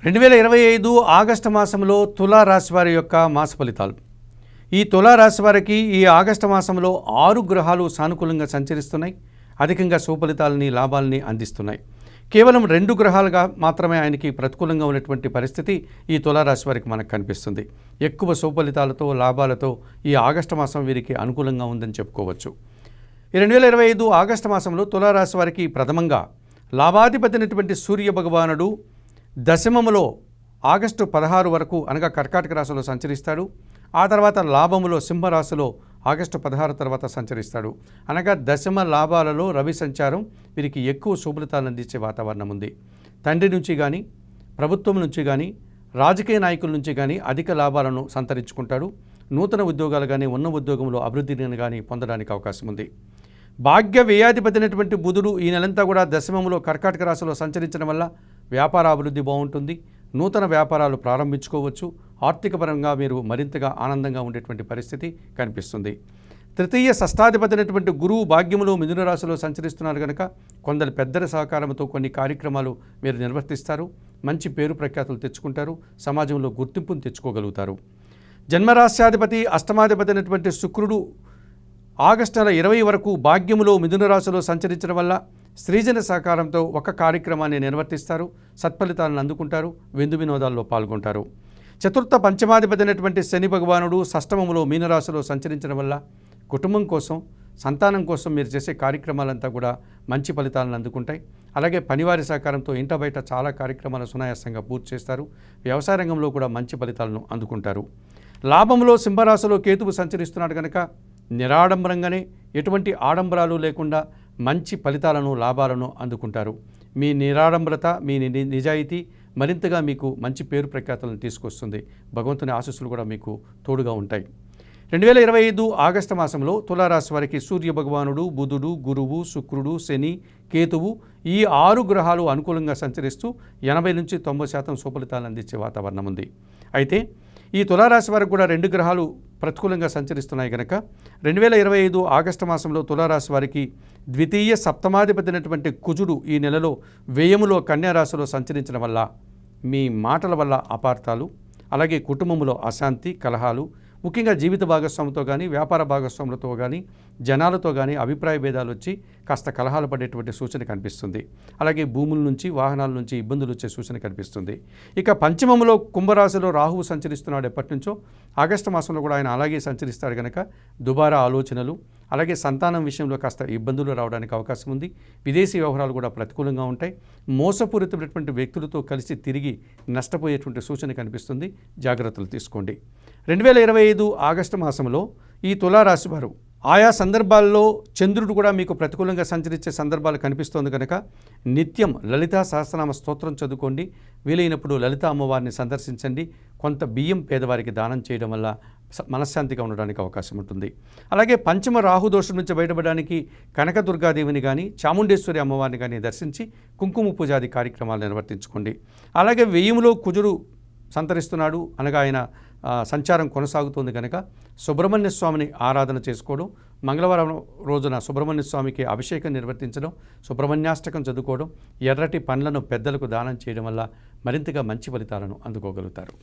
2025 August మాసంలో తులా రాశి వారి యొక్క మాస ఫలితాలు. ఈ తులా రాశి వారికి ఈ ఆగస్టు మాసంలో 6 గ్రహాలు సానుకూలంగా సంచరిస్తున్నాయి. అధికంగా సుఫలితాలని లాభాలని అందిస్తున్నాయి. కేవలం 2 గ్రహాలుగా మాత్రమే ఆయనకి ప్రతికూలంగా ఉన్నటువంటి పరిస్థితి ఈ తులా రాశి వారికి మనకు కనిపిస్తుంది. ఎక్కువ సుఫలితాలతో లాభాలతో ఈ ఆగస్టు మాసం వీరికి అనుకూలంగా ఉందని చెప్పుకోవచ్చు. ఈ 2025 ఆగస్టు మాసంలో తులా రాశి వారికి ప్రథమంగా లాభాధిపతి అయినటువంటి సూర్య భగవానుడు దశమములో ఆగస్టు 16 వరకు అనగా కర్కాటక రాశిలో సంచరిస్తాడు. ఆ తర్వాత లాభములో సింహరాశిలో ఆగస్టు 16 తర్వాత సంచరిస్తాడు. అనగా దశమ లాభాలలో రవి సంచారం వీరికి ఎక్కువ శుభ్రతలను అందించే వాతావరణం ఉంది. తండ్రి నుంచి కానీ ప్రభుత్వం నుంచి కానీ రాజకీయ నాయకుల నుంచి కానీ అధిక లాభాలను సంతరించుకుంటాడు. నూతన ఉద్యోగాలు కానీ ఉన్న ఉద్యోగంలో అభివృద్ధిని కానీ పొందడానికి అవకాశం ఉంది. భాగ్య వ్యయాధిపతి అయినటువంటి బుధుడు ఈ నెలంతా కూడా దశమంలో కర్కాటక రాశిలో సంచరించడం వల్ల వ్యాపార అభివృద్ధి బాగుంటుంది. నూతన వ్యాపారాలు ప్రారంభించుకోవచ్చు. ఆర్థికపరంగా మీరు మరింతగా ఆనందంగా ఉండేటువంటి పరిస్థితి కనిపిస్తుంది. తృతీయ షష్ఠాధిపతి అయినటువంటి గురువు భాగ్యములో మిథున రాశిలో సంచరిస్తున్నారు కనుక కొందరు పెద్దల సహకారంతో కొన్ని కార్యక్రమాలు మీరు నిర్వర్తిస్తారు. మంచి పేరు ప్రఖ్యాతులు తెచ్చుకుంటారు. సమాజంలో గుర్తింపును తెచ్చుకోగలుగుతారు. జన్మరాశ్యాధిపతి అష్టమాధిపతి అయినటువంటి శుక్రుడు ఆగస్టు నెల 20 వరకు భాగ్యములో మిథున రాశిలో సంచరించడం వల్ల స్త్రీజన సహకారంతో ఒక కార్యక్రమాన్ని నిర్వర్తిస్తారు. సత్ఫలితాలను అందుకుంటారు. విందు వినోదాల్లో పాల్గొంటారు. చతుర్థ పంచమాధిపతి అయినటువంటి శని భగవానుడు షష్టమములో మీనరాశిలో సంచరించడం వల్ల కుటుంబం కోసం సంతానం కోసం మీరు చేసే కార్యక్రమాలంతా కూడా మంచి ఫలితాలను అందుకుంటాయి. అలాగే పనివారి సహకారంతో ఇంట బయట చాలా కార్యక్రమాలు సునాయాసంగా పూర్తి చేస్తారు. వ్యవసాయ రంగంలో కూడా మంచి ఫలితాలను అందుకుంటారు. లాభంలో సింహరాశిలో కేతువు సంచరిస్తున్నాడు కనుక నిరాడంబరంగానే ఎటువంటి ఆడంబరాలు లేకుండా మంచి ఫలితాలను లాభాలను అందుకుంటారు. మీ నిరాడంబరత మీ నిజాయితీ మరింతగా మీకు మంచి పేరు ప్రఖ్యాతులను తీసుకొస్తుంది. భగవంతుని ఆశీస్సులు కూడా మీకు తోడుగా ఉంటాయి. 2025 ఆగస్టు మాసంలో తులారాశి వారికి సూర్య భగవానుడు బుధుడు గురువు శుక్రుడు శని కేతువు ఈ 6 గ్రహాలు అనుకూలంగా సంచరిస్తూ 80 నుంచి 90% సుఫలితాలను అందించే వాతావరణం ఉంది. అయితే ఈ తులారాశి వారికి కూడా 2 గ్రహాలు ప్రతికూలంగా సంచరిస్తున్నాయి కనుక 2025 ఆగస్టు మాసంలో తులారాశి వారికి ద్వితీయ సప్తమాధిపతి అయినటువంటి కుజుడు ఈ నెలలో వ్యయములో కన్యారాశిలో సంచరించడం వల్ల మీ మాటల వల్ల అపార్థాలు, అలాగే కుటుంబంలో అశాంతి కలహాలు, ముఖ్యంగా జీవిత భాగస్వామితో కానీ వ్యాపార భాగస్వాములతో కానీ జనాలతో కానీ అభిప్రాయ భేదాలు వచ్చి కాస్త కలహాలు పడేటువంటి సూచన కనిపిస్తుంది. అలాగే భూముల నుంచి వాహనాల నుంచి ఇబ్బందులు వచ్చే సూచన కనిపిస్తుంది. ఇక పంచమంలో కుంభరాశిలో రాహువు సంచరిస్తున్నాడు ఎప్పటి నుంచో. ఆగస్టు మాసంలో కూడా ఆయన అలాగే సంచరిస్తాడు కనుక దుబారా ఆలోచనలు, అలాగే సంతానం విషయంలో కాస్త ఇబ్బందులు రావడానికి అవకాశం ఉంది. విదేశీ వ్యవహారాలు కూడా ప్రతికూలంగా ఉంటాయి. మోసపూరితమైనటువంటి వ్యక్తులతో కలిసి తిరిగి నష్టపోయేటువంటి సూచన కనిపిస్తుంది. జాగ్రత్తలు తీసుకోండి. 2025 ఆగస్టు మాసంలో ఈ తులారాశి వారు ఆయా సందర్భాల్లో చంద్రుడు కూడా మీకు ప్రతికూలంగా సంచరించే సందర్భాలు కనిపిస్తోంది కనుక నిత్యం లలితా సహస్రనామ స్తోత్రం చదువుకోండి. వీలైనప్పుడు లలిత అమ్మవారిని సందర్శించండి. కొంత బియ్యం పేదవారికి దానం చేయడం వల్ల మనశ్శాంతిగా ఉండడానికి అవకాశం ఉంటుంది. అలాగే పంచమ రాహుదోషం నుంచి బయటపడడానికి కనకదుర్గాదేవిని కానీ చాముండేశ్వరి అమ్మవారిని కానీ దర్శించి కుంకుమ పూజాది కార్యక్రమాలు నిర్వర్తించుకోండి. అలాగే వ్యయములో కుజుడు సంతరిస్తున్నాడు అనగా ఆయన సంచారం కొనసాగుతుంది కనుక సుబ్రహ్మణ్య స్వామిని ఆరాధన చేసుకోవడం, మంగళవారం రోజున సుబ్రహ్మణ్య స్వామికి అభిషేకం నిర్వర్తించడం, సుబ్రహ్మణ్యాష్టకం చదువుకోవడం, ఎర్రటి పండ్లను పెద్దలకు దానం చేయడం వల్ల మరింతగా మంచి ఫలితాలను అందుకోగలుగుతారు.